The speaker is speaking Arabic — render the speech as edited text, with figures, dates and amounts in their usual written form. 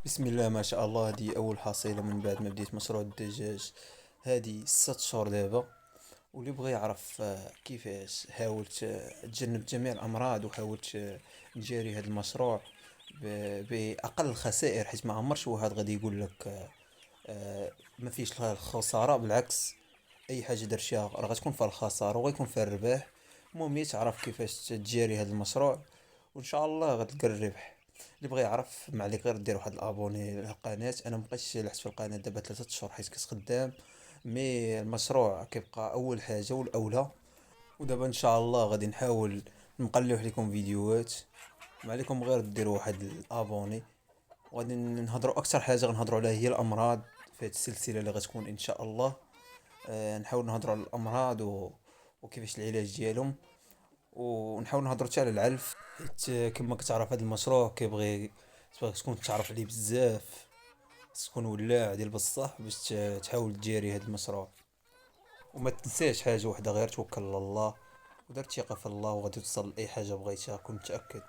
بسم الله ما شاء الله. هذه أول حصيلة من بعد ما بديت مشروع الدجاج. هذه 6 شهور دابا. واللي بغى يعرف كيفاش حاولت تجنب جميع الأمراض، وحاولت نجاري هذا المشروع بأقل الخسائر، حيث ما عمرش واحد غادي يقول لك ما فيش الخسارة. بالعكس، أي حاجة درتيها راه غتكون فيها الخسارة وغيكون فيها الربح. المهم هي تعرف كيفاش تجاري هذا المشروع، وان شاء الله غتلقى الربح. اللي بغى يعرف ما عليك غير دير واحد الابوني للقناه. انا مبقيتش لحت في القناه دابا 3 شهور حيت كنت خدام، مي المشروع كيبقى اول حاجه والاولى. ودابا ان شاء الله غادي نحاول نقلوح لكم فيديوهات. ما عليكم غير ديروا واحد الابوني، وغادي نهضروا اكثر حاجه غنهضروا عليها هي الامراض في هذه السلسله اللي غتكون ان شاء الله. نحاول نهضروا على الامراض وكيفاش العلاج ديالهم، ونحاول نهضروا حتى على العلف، حيت كما كتعرف هذا المشروع تبغي تكون تعرف عليه بزاف. تكون ولاع ديال بصح باش تحاول تجاري هذا المشروع. وما تنساش حاجه واحده غير: توكل على الله ودير ثقه في الله، وغادي توصل لاي حاجه بغيتها، كنت متاكد.